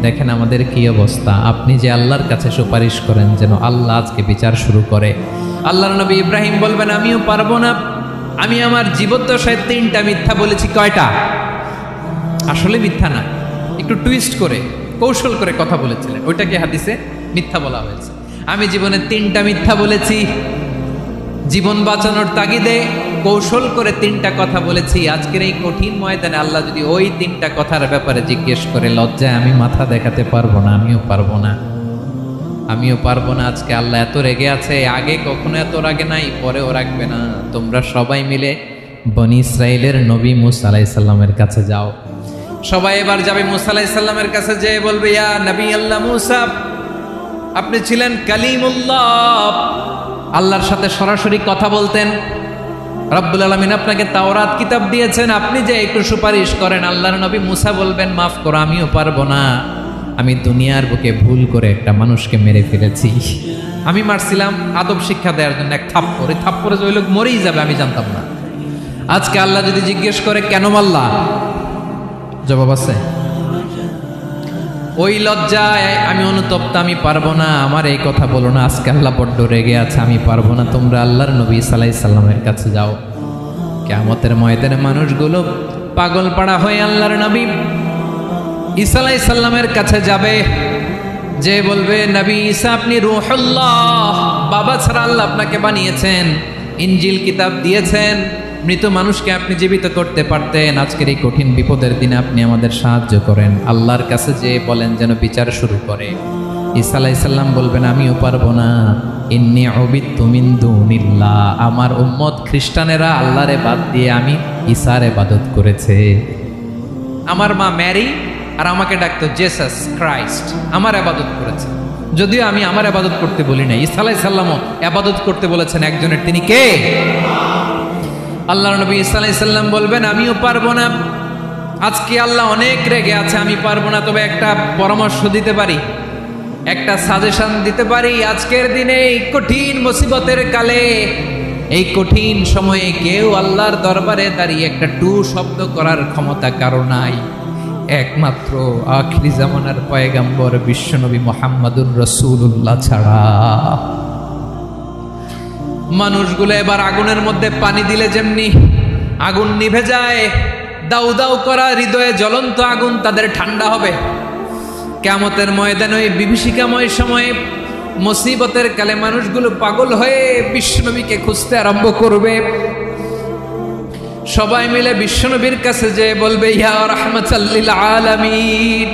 দেখেন আমাদের কি অবস্থা। আপনি যে আল্লাহর কাছে সুপারিশ করেন যেন আল্লাহ আজকে বিচার শুরু করে। আল্লাহর নবী ইব্রাহিম বলবেন আমিও পারবো না, আমি আমার জীবদ্দশায় 3টা মিথ্যা বলেছি। কয়টা? আসলে মিথ্যা না, একটু টুইস্ট করে কৌশল করে কথা বলেছিলেন, ওইটাকে হাদিসে মিথ্যা বলা হয়েছে। আমি জীবনে 3টা মিথ্যা বলেছি। জীবন বাঁচানোর তাগিদে কৌশল করে 3টা কথা বলেছি। আজকের এই কঠিন ময়দানে আল্লাহ যদি ওই 3টা কথার ব্যাপারে জিজ্ঞেস করে, লজ্জায় আমি মাথা দেখাতে পারবো না, আমিও পারবো না। আজকে আল্লাহ এত রেগে আছে, আগে কখনো এত রাগে নাই, পরেও রাখবে না। তোমরা সবাই মিলে বনি ইসরাইলের নবী মুসা আলাইহিস সালামের কাছে যাও। সবাই এবার যাবে মুসা আলাইহিস সালামের কাছে, যেয়ে বলবে, ইয়া নবী আল্লাহ মুসা, আপনি ছিলেন কালিমুল্লাহ, আল্লাহর সাথে সরাসরি কথা বলতেন। রব্বুল আলামিন আপনাকে তাওরাত কিতাব দিয়েছেন, আপনি যে একটু সুপারিশ করেন। আল্লাহর নবী মুসা বলবেন, মাফ করো, আমিও পারবো না। আমি দুনিয়ার বুকে ভুল করে একটা মানুষকে মেরে ফেলেছি। আমি মারছিলাম আদব শিক্ষা দেওয়ার জন্য এক থাপ্পড়, থাপ্পড়ে যে ওই লোক মরেই যাবে আমি জানতাম না। আজকে আল্লাহ যদি জিজ্ঞেস করে কেন মারলা, জবাব আছে? ওই লজ্জায় আমি অনুতপ্ত, আমি পারবো না, আমার এই কথা বলো না। আজকে আল্লাহ বড্ড রেগে আছে, আমি পারবো না। তোমরা আল্লাহর নবী ঈসা আলাইহিস সালামের কাছে যাও। কিয়ামতের ময়দানে মানুষগুলো পাগল পাড়া হয়ে আল্লাহর নবী ঈসা আলাইহিস সালামের কাছে যাবে, যে বলবে, নবী ঈসা আপনি রূহুল্লাহ, বাবা ছাড়া আল্লাহ আপনাকে বানিয়েছেন, ইনজিল কিতাব দিয়েছেন, মৃত মানুষকে আপনি জীবিত করতে পারতেন। আজকের এই কঠিন বিপদের দিনে আপনি আমাদের সাহায্য করেন। আল্লাহর কাছে যে বলেন যেন বিচার শুরু করে। ঈসা আলাইহিস সালাম বলবেন, আমিও পারবো না। ইন্নী উবিদতু মিন দুনিল্লাহ, আমার উম্মত খ্রিস্টানেরা আল্লাহরে বাদ দিয়ে আমি ঈসার ইবাদত করেছে। আমার মা ম্যারি আর আমাকে ডাকতো জেসাস ক্রাইস্ট, আমার ইবাদত করেছে। যদিও আমি আমার ইবাদত করতে বলি না, ঈসা আলাইহিস সালামও ইবাদত করতে বলেছেন একজনের, তিনি কে? আল্লাহর নবী ঈসা আলাইহিস সালাম বলবেন, আমিও পারবো না। আজকে আল্লাহ অনেক রেগে আছে, আমি পারবো না। তবে একটা পরামর্শ দিতে পারি, একটা সাজেশন দিতে পারি। আজকের দিনে এই কঠিন মুসিবতের কালে, এই কঠিন সময়ে কেউ আল্লাহর দরবারে দাঁড়িয়ে একটা টু শব্দ করার ক্ষমতা কারো নাই, একমাত্র আখিরি জামানার পয়গম্বর বিশ্বনবী মুহাম্মদুর রাসূলুল্লাহ ছাড়া। মানুষগুলো এবার আগুনের মধ্যে পানি দিলে যেমনি আগুন নিভে যায়, দাউ দাউ করা হৃদয়ে জ্বলন্ত আগুন তাদের ঠান্ডা হবে। কিয়ামতের ময়দানে ওই বিভীষিকাময় সময়ে, মুসিবতের কালে মানুষগুলো পাগল হয়ে বিশ্বনবীকে খুঁজতে আরম্ভ করবে। সবাই মিলে বিশ্বনবীর কাছে যে বলবে, ইয়া রাহমাতাল লিল আলামিন,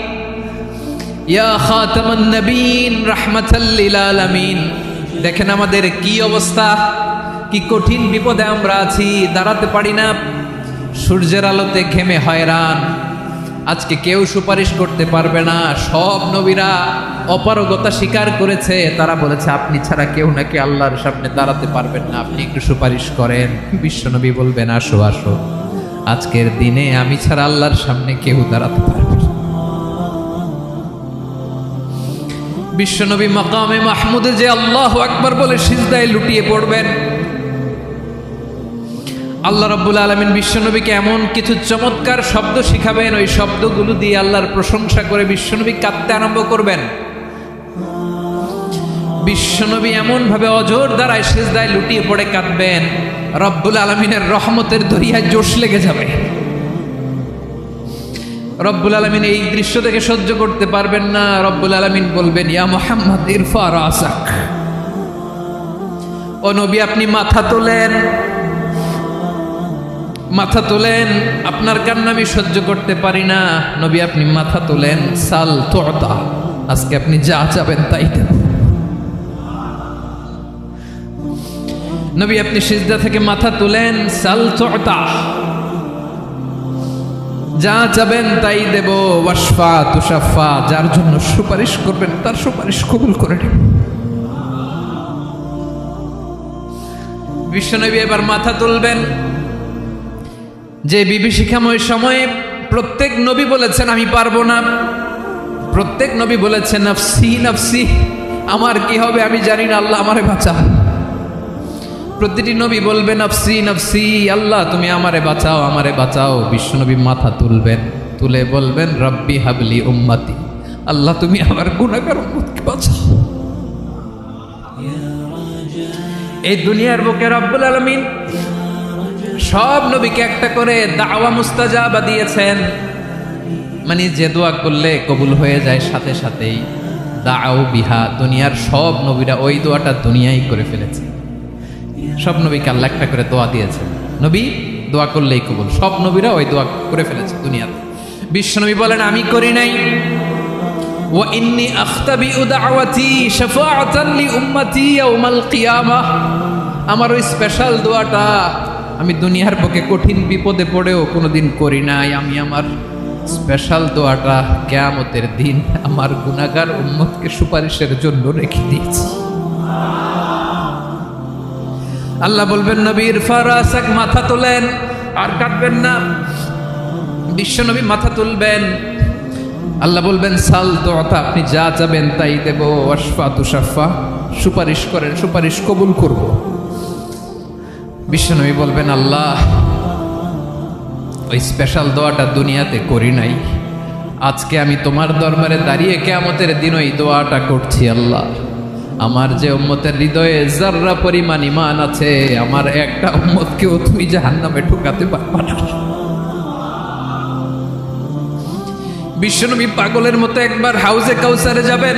ইয়া খাতামান নবীন, রাহমাতাল লিল আলামিন। দেখেন আমাদের কি অবস্থা, কি কঠিন বিপদে আমরা আছি, দাঁড়াতে পারি না, সূর্যের আলোতে ঘেমে হয়রান। আজকে কেউ সুপারিশ করতে পারবে না। সব নবীরা অপারগতা স্বীকার করেছে, তারা বলেছে আপনি ছাড়া কেউ নাকি আল্লাহর সামনে দাঁড়াতে পারবেন না, আপনি একটু সুপারিশ করেন। বিশ্বনবী বলবেন, আসো আসো, আজকের দিনে আমি ছাড়া আল্লাহর সামনে কেউ দাঁড়াতে পারবে না। বিশ্বনবী মাকামে মাহমুদে যে আল্লাহু আকবার বলে সিজদায় লুটিয়ে পড়বেন। আল্লাহ রাব্বুল আলামিন বিশ্বনবীকে এমন কিছু চমৎকার শব্দ শিখাবেন, ওই শব্দগুলো দিয়ে আল্লাহর প্রশংসা করে বিশ্বনবী কাঁদতে আরম্ভ করবেন। বিশ্বনবী এমন ভাবে অজর দ্বারায় সিজদায় লুটিয়ে পড়ে কাঁদবেন, রব্বুল আলামিনের রহমতের দরিয়ায় জোশ লেগে যাবে। রব্বুল আলামিন এই দৃশ্য দেখে সহ্য করতে পারবেন না। রব্বুল আলামিন বলবেন, ইয়া মুহাম্মদ ইরফা রাসাক, ও নবী আপনি মাথা তোলেন, মাথা তোলেন, আপনার কান্না আমি সহ্য করতে পারি না। নবী আপনি মাথা তোলেন, সাল তুতা, আজকে আপনি যা চাবেন তাই দেব। নবী আপনি সিজদা থেকে মাথা তুলেন, সাল তুতা, যা চাবেন তাই দেব। ওয়াশফা তুশাফা, যার জন্য সুপারিশ করবেন তার সুপারিশ কবুল করে নেব। বিশ্বনবী এবার মাথা তুলবেন। যে বিভীষিকাময় সময়ে প্রত্যেক নবী বলেছেন আমি পারবো না, প্রত্যেক নবী বলেছেন নফসি নফসি, আমার কি হবে আমি জানি না, আল্লাহ আমারে বাঁচাও। প্রতিটি নবী বলবে নফসি নফসি, আল্লাহ তুমি আমারে বাঁচাও, আমারে বাঁচাও। বিশ্বনবী মাথা তুলবেন, তুলে বলবেন রব্বি হাবলি উম্মতি, আল্লাহ তুমি আমার গুনাহগার উম্মতকে বাঁচাও। এই দুনিয়ার বুকে রব্বুল আলামিন সব নবীকে একটা করে দাওয়া মুস্তাজাবা দিয়েছেন, মানে যে দোয়া করলে কবুল হয়ে যায় সাথে সাথেই। দাও বিহা, দুনিয়ার সব নবীরা ওই দোয়াটা দুনিয়ায় করে ফেলেছে। সব নবীকে আল্লাহ একটা করে দোয়া দিয়েছেন। নবী দোয়া করলেই কবুল। সব নবীরা ওই দোয়া করে ফেলেছে দুনিয়াতে। বিশ্বনবী বলেন আমি করি নাই। ওয়া ইন্নী আখতাবিউ দাওয়াতি শাফাআতান লি উম্মতি ইয়াউমাল কিয়ামাহ, আমার ওই স্পেশাল দোয়াটা আমি দুনিয়ার বুকে কঠিন বিপদে পড়েও কোনোদিন করি নাই। আমি আমার স্পেশাল দোয়াটা কিয়ামতের দিন আমার গুনাহগার উম্মতকে সুপারিশের জন্য রেখে দিয়েছি। আল্লাহ বলবেন নবীর ফারাসাক, মাথা তোলেন, আর কাঁদবেন না। বিশ্বনবী মাথা তুলবেন। আল্লাহ বলবেন সাল দোয়াতা, আপনি যা চাবেন তাই দেব। ওয়াশফা তুশাফা, সুপারিশ করেন, সুপারিশ কবুল করব। বিশ্বনবী বলবেন আল্লাহ ওই স্পেশাল দোয়াটা দুনিয়াতে করি নাই, আজকে আমি তোমার দরবারে দাঁড়িয়ে কিয়ামতের দিন ওই দোয়াটা করছি। আল্লাহ আমার যে উম্মতের হৃদয়ে যাররা পরিমাণ ঈমান আছে, আমার একটা উম্মতকেও তুমি জাহান্নামে ঢুকাতে পারবা না। বিশ্বনবী পাগলের মতো একবার হাউজে কাউসারে যাবেন,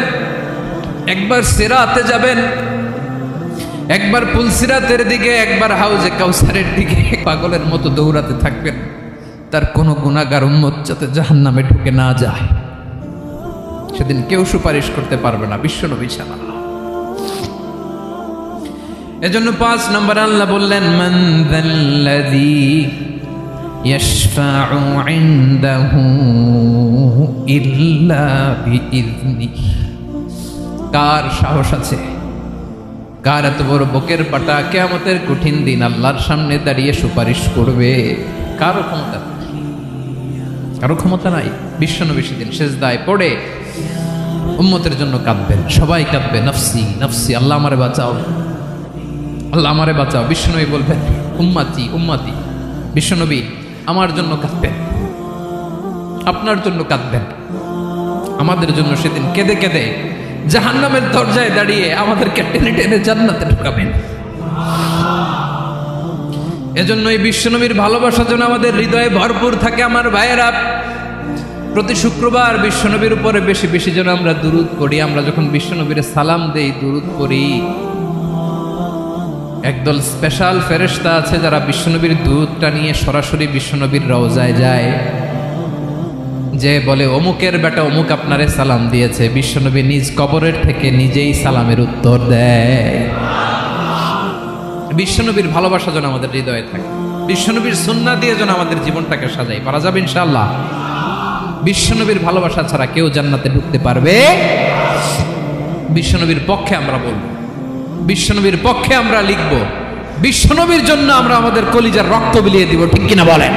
একবার সিরাতে যাবেন, একবার পুলসিরাতের দিকে, একবার হাউজে কাউসারের দিকে পাগলের মতো দৌড়াতে থাকবেন। তার কোনো গুনাহগার উম্মত যাতে জাহান্নামে ঢুকে না যায়, সেদিন কেউ সুপারিশ করতে পারবে না বিশ্বনবী ছাড়া। এজন্য 5 নম্বর আল্লাহ বললেন মান যাল্লাযী ইয়াশফাউ ইনদাহু ইল্লা বিইযনিহি, কার সাহস আছে, কার এত বড় বুকের পাটা কিয়ামতের কঠিন দিন আল্লাহর সামনে দাঁড়িয়ে সুপারিশ করবে? কারো ক্ষমতা, কারো ক্ষমতা নাই। বিশ্বনবী সেদিন সিজদায় পড়ে উম্মতের জন্য কাঁদবেন, সবাই কাঁদবে, নফসি নফসি, আল্লাহ আমারে বাঁচাও, আল্লাহ আমারে বাঁচাও। বিশ্বনবী বলবেন উম্মতি উম্মতি। বিশ্বনবী আমার জন্য কাঁদবেন, আপনার জন্য কাঁদবেন, আমাদের জন্য সেদিন কেঁদে কেঁদে জাহান্নামের দরজায় দাঁড়িয়ে আমাদেরকে টেনে টেনে জান্নাতে ঢুকাবেন। এজন্য এই বিশ্বনবীর ভালোবাসা যেন আমাদের হৃদয়ে ভরপুর থাকে। আমার ভাইয়েরা, প্রতি শুক্রবার বিশ্বনবীর উপরে বেশি বেশি যেন আমরা দুরূদ পড়ি। আমরা যখন বিশ্বনবীর সালাম দেই, দুরূদ পড়ি, একদল স্পেশাল ফেরেশতা আছে যারা বিশ্বনবীর দুধটা নিয়ে সরাসরি বিশ্বনবীর রওজায় যায়, যে বলে অমুকের বেটা অমুক আপনারে সালাম দিয়েছে। বিশ্বনবী নিজ কবরের থেকে নিজেই সালামের উত্তর দেয়। বিশ্বনবীর ভালোবাসা যেন আমাদের হৃদয়ে থাকে, বিশ্বনবীর সুন্নাহ দিয়ে যেন আমাদের জীবনটাকে সাজাই। পারা যাবে ইনশাআল্লাহ। বিশ্বনবীর ভালোবাসা ছাড়া কেউ জান্নাতে ঢুকতে পারবে? বিশ্বনবীর পক্ষে আমরা বলবো, বিশ্বনবীর পক্ষে আমরা লিখব, বিশ্বনবীর জন্য আমরা আমাদের কলিজার রক্ত বিলিয়ে দিব, ঠিক কিনা বলেন?